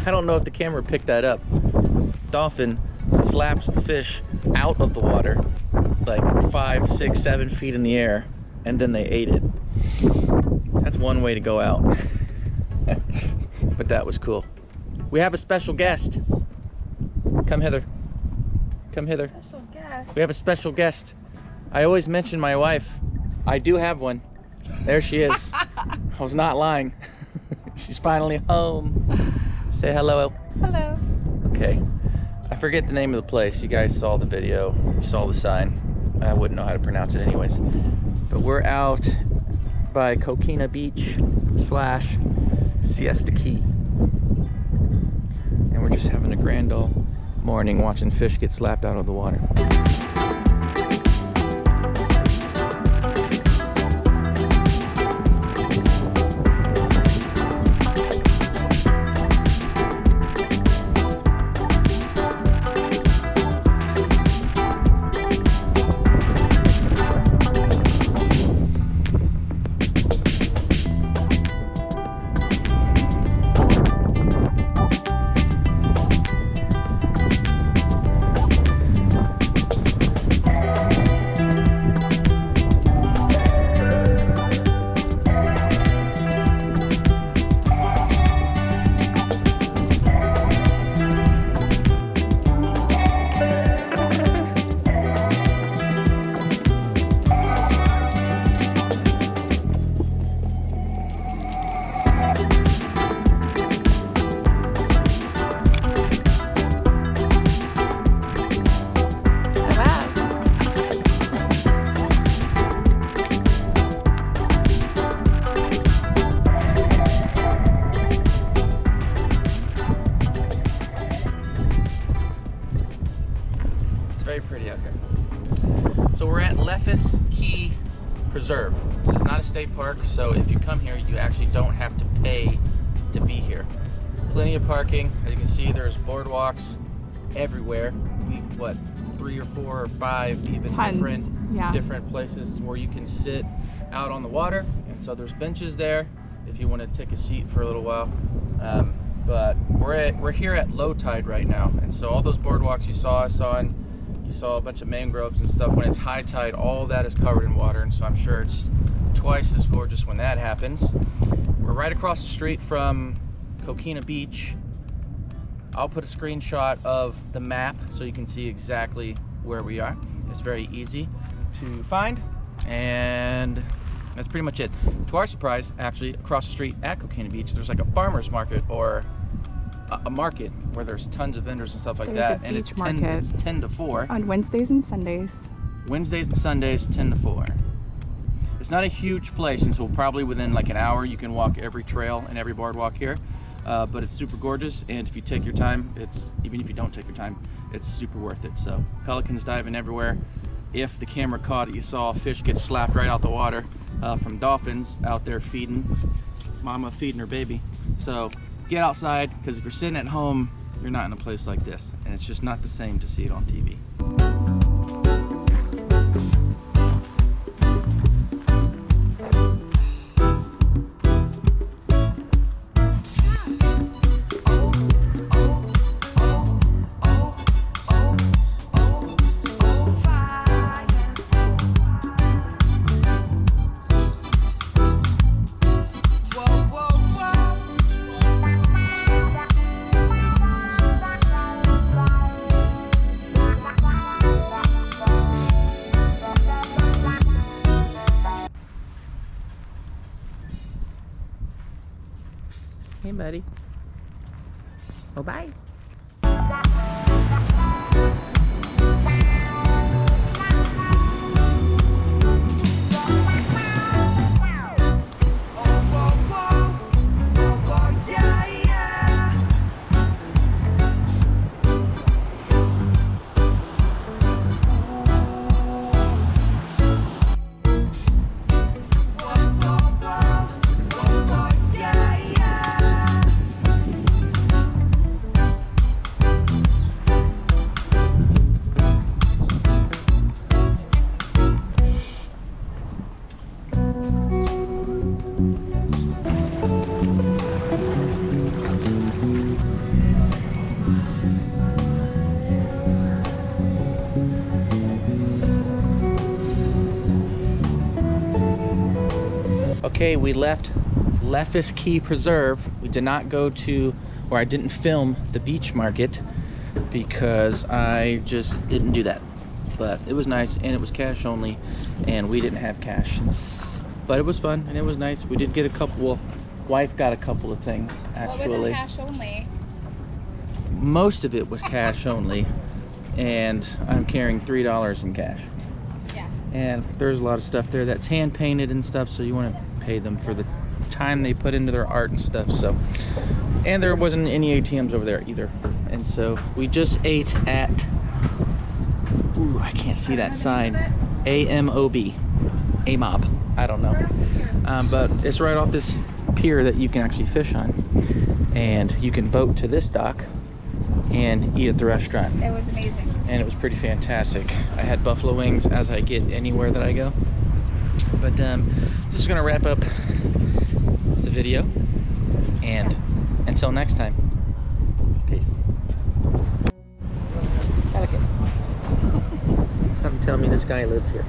I don't know if the camera picked that up. Dolphin slaps the fish out of the water, like 5, 6, 7 feet in the air, and then they ate it. That's one way to go out. But that was cool. We have a special guest. Come hither. Come hither. Special guest. We have a special guest. I always mention my wife. I do have one. There she is. I was not lying. She's finally home. Say hello. Hello. Okay. I forget the name of the place. You guys saw the video. You saw the sign. I wouldn't know how to pronounce it anyways. But we're out by Coquina Beach / Siesta Key. And we're just having a grand old morning watching fish get slapped out of the water. Very pretty out here. So we're at Leffis Key Preserve. This is not a state park, so if you come here, you actually don't have to pay to be here. Plenty of parking. As you can see, there's boardwalks everywhere. What, 3 or 4 or 5 even different places where you can sit out on the water. And so there's benches there if you want to take a seat for a little while. But we're here at low tide right now, and so all those boardwalks you saw us on, you saw a bunch of mangroves and stuff. When it's high tide, all that is covered in water, and so I'm sure it's twice as gorgeous when that happens. We're right across the street from Coquina Beach. I'll put a screenshot of the map so you can see exactly where we are. It's very easy to find, and that's pretty much it. To our surprise, actually, across the street at Coquina Beach, there's like a farmer's market or a market where there's tons of vendors and stuff like that, and it's 10 to 4 on Wednesdays and Sundays. Wednesdays and Sundays, 10 to 4. It's not a huge place, and so probably within like an hour you can walk every trail and every boardwalk here. But it's super gorgeous, and if you take your time, even if you don't take your time, it's super worth it. So pelicans diving everywhere. If the camera caught it, you saw a fish get slapped right out the water from dolphins out there feeding, mama feeding her baby. So get outside, because if you're sitting at home, you're not in a place like this, and it's just not the same to see it on TV. Hey, buddy. Oh, bye. Okay, we left Leffis Key Preserve. We did not go to, or I didn't film the beach market because I just didn't do that. But it was nice, and it was cash only, and we didn't have cash. But it was fun, and it was nice. We did get a couple, well, wife got a couple of things, actually. What was it cash only? Most of it was cash only, and I'm carrying $3 in cash. Yeah. And there's a lot of stuff there that's hand painted and stuff, so you want to pay them for the time they put into their art and stuff. So, and there wasn't any ATMs over there either. And so we just ate at, ooh, I can't see that sign, AMOB, AMOB, I don't know. But it's right off this pier that you can actually fish on, and you can boat to this dock and eat at the restaurant. It was amazing. And it was pretty fantastic. I had buffalo wings, as I get anywhere that I go. But this is gonna wrap up the video, and until next time, peace. Stop telling me this guy lives here.